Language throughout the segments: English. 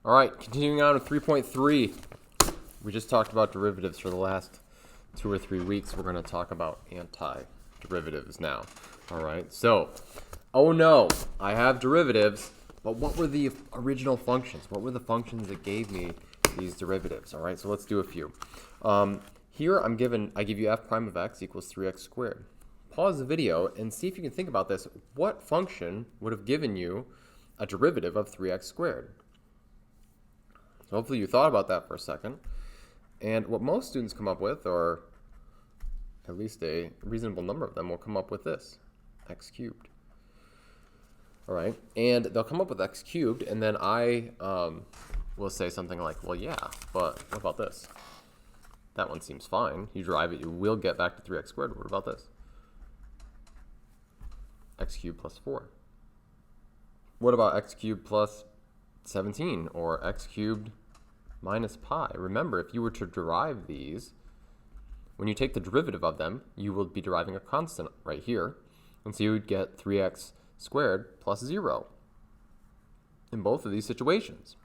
All right, continuing on with 3.3. We just talked about derivatives for the last 2 or 3 weeks. We're going to talk about anti-derivatives now. All right, so, oh no, I have derivatives, but what were the original functions? What were the functions that gave me these derivatives? All right, so let's do a few. Here I give you f prime of x equals 3x squared. Pause the video and see if you can think about this. What function would have given you a derivative of 3x squared? So hopefully you thought about that for a second. And what most students come up with, or at least a reasonable number of them, will come up with this, x cubed. All right, and they'll come up with x cubed, and then I will say something like, well, yeah, but what about this? That one seems fine. You derive it, you will get back to 3x squared. What about this? X cubed plus 4. What about x cubed plus 17, or x cubed minus pi? Remember, if you were to derive these, when you take the derivative of them, you will be deriving a constant right here. And so you would get 3x squared plus 0 in both of these situations.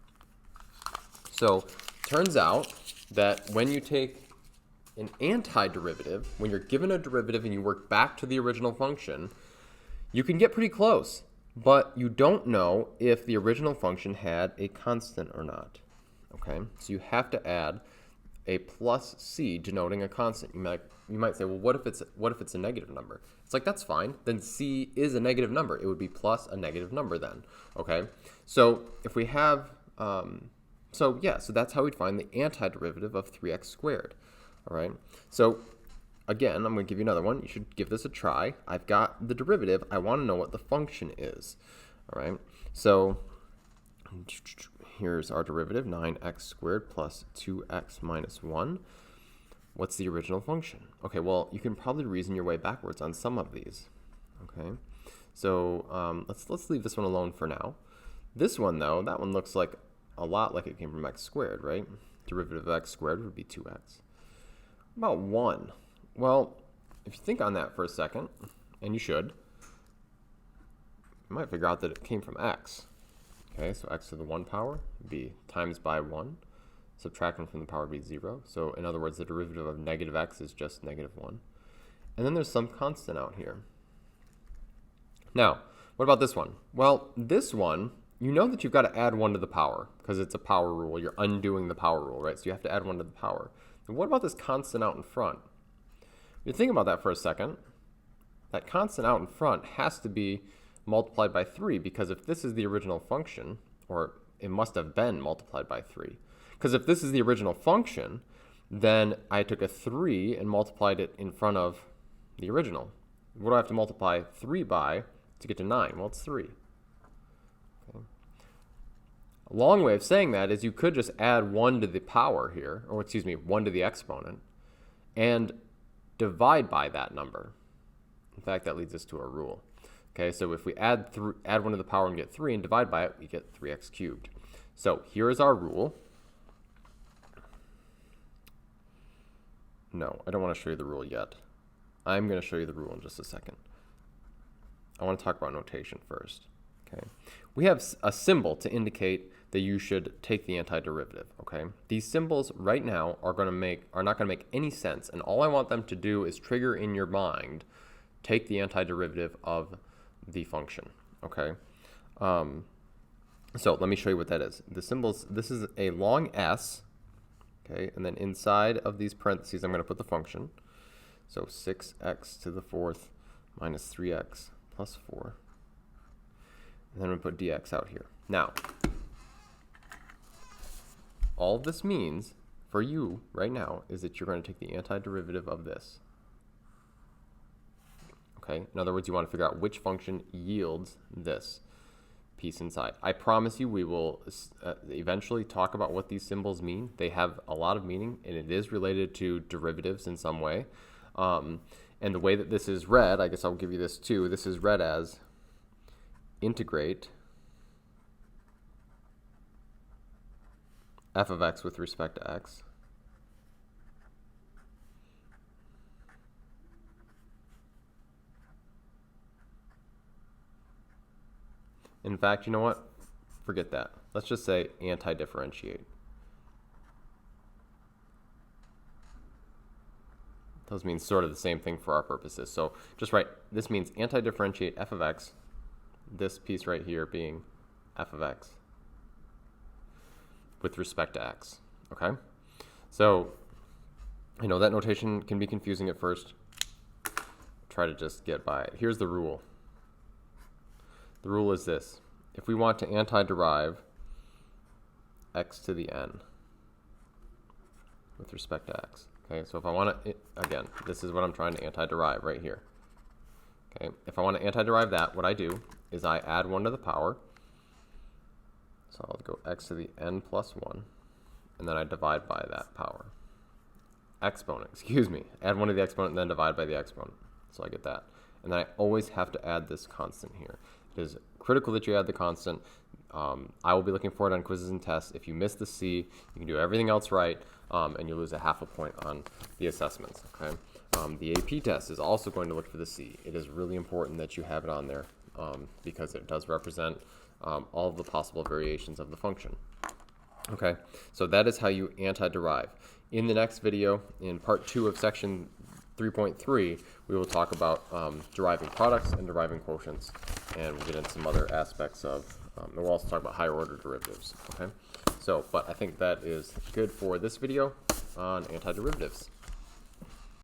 So turns out that when you take an antiderivative, when you're given a derivative and you work back to the original function, you can get pretty close, but you don't know if the original function had a constant or not. Okay, so you have to add a plus c denoting a constant. You might say, well, what if it's a negative number? It's like, that's fine. Then c is a negative number. It would be plus a negative number then. Okay, so if we have so that's how we'd find the antiderivative of 3x squared. All right, so again, I'm going to give you another one. You should give this a try. I've got the derivative. I want to know what the function is. All right, so here's our derivative, 9x squared plus 2x minus 1. What's the original function? Okay, well, you can probably reason your way backwards on some of these. Okay, so let's leave this one alone for now. This one, though, that one looks like a lot like it came from x squared, right? Derivative of x squared would be 2x. About 1. Well, if you think on that for a second, and you should, you might figure out that it came from x. Okay, so x to the 1 power would be times by 1. Subtracting from the power would be 0. So in other words, the derivative of negative x is just negative 1. And then there's some constant out here. Now, what about this one? Well, this one, you know that you've got to add 1 to the power because it's a power rule. You're undoing the power rule, right? So you have to add 1 to the power. And what about this constant out in front? You think about that for a second. That constant out in front has to be multiplied by 3, because if this is the original function, or it must have been multiplied by 3. Because if this is the original function, then I took a 3 and multiplied it in front of the original. What do I have to multiply 3 by to get to 9? Well, it's 3. Okay. A long way of saying that is you could just add 1 to the power here, or 1 to the exponent, and divide by that number. In fact, that leads us to our rule. Okay, so if we add 1 to the power and get 3 and divide by it, we get 3x cubed. So here is our rule. No, I don't want to show you the rule yet. I'm going to show you the rule in just a second. I want to talk about notation first. Okay, we have a symbol to indicate that you should take the antiderivative. Okay, these symbols right now are not going to make any sense, and all I want them to do is trigger in your mind, take the antiderivative of the function. Okay, so let me show you what that is. The symbols, this is a long S, okay, and then inside of these parentheses I'm going to put the function. So 6x to the 4th minus 3x plus 4, and then we put dx out here. Now, all this means for you right now is that you're going to take the antiderivative of this. Okay, in other words, you want to figure out which function yields this piece inside. I promise you we will eventually talk about what these symbols mean. They have a lot of meaning, and it is related to derivatives in some way. And the way that this is read, I guess I'll give you this too. This is read as integrate f of x with respect to x In fact, you know what? forget that. Let's just say anti-differentiate. Those mean sort of the same thing for our purposes. So just write, this means anti-differentiate f of x, this piece right here being f of x with respect to x, okay? So, you know, that notation can be confusing at first. Try to just get by it. Here's the rule. The rule is this. If we want to anti-derive x to the n with respect to x, okay, so if I want to, again, this is what I'm trying to anti-derive right here. Okay, if I want to anti-derive that, what I do is I add 1 to the power. So I'll go x to the n plus 1, and then I divide by that power. Exponent, excuse me. Add 1 to the exponent and then divide by the exponent. So I get that. And then I always have to add this constant here. It is critical that you add the constant. I will be looking for it on quizzes and tests. If you miss the C, you can do everything else right, and you lose a half a point on the assessments. Okay. The AP test is also going to look for the C. It is really important that you have it on there because it does represent all of the possible variations of the function. Okay, so that is how you anti-derive. In the next video, in part 2 of section 3.3, we will talk about deriving products and deriving quotients, and we'll get into some other aspects of, and we'll also talk about higher order derivatives. Okay, so, but I think that is good for this video on antiderivatives.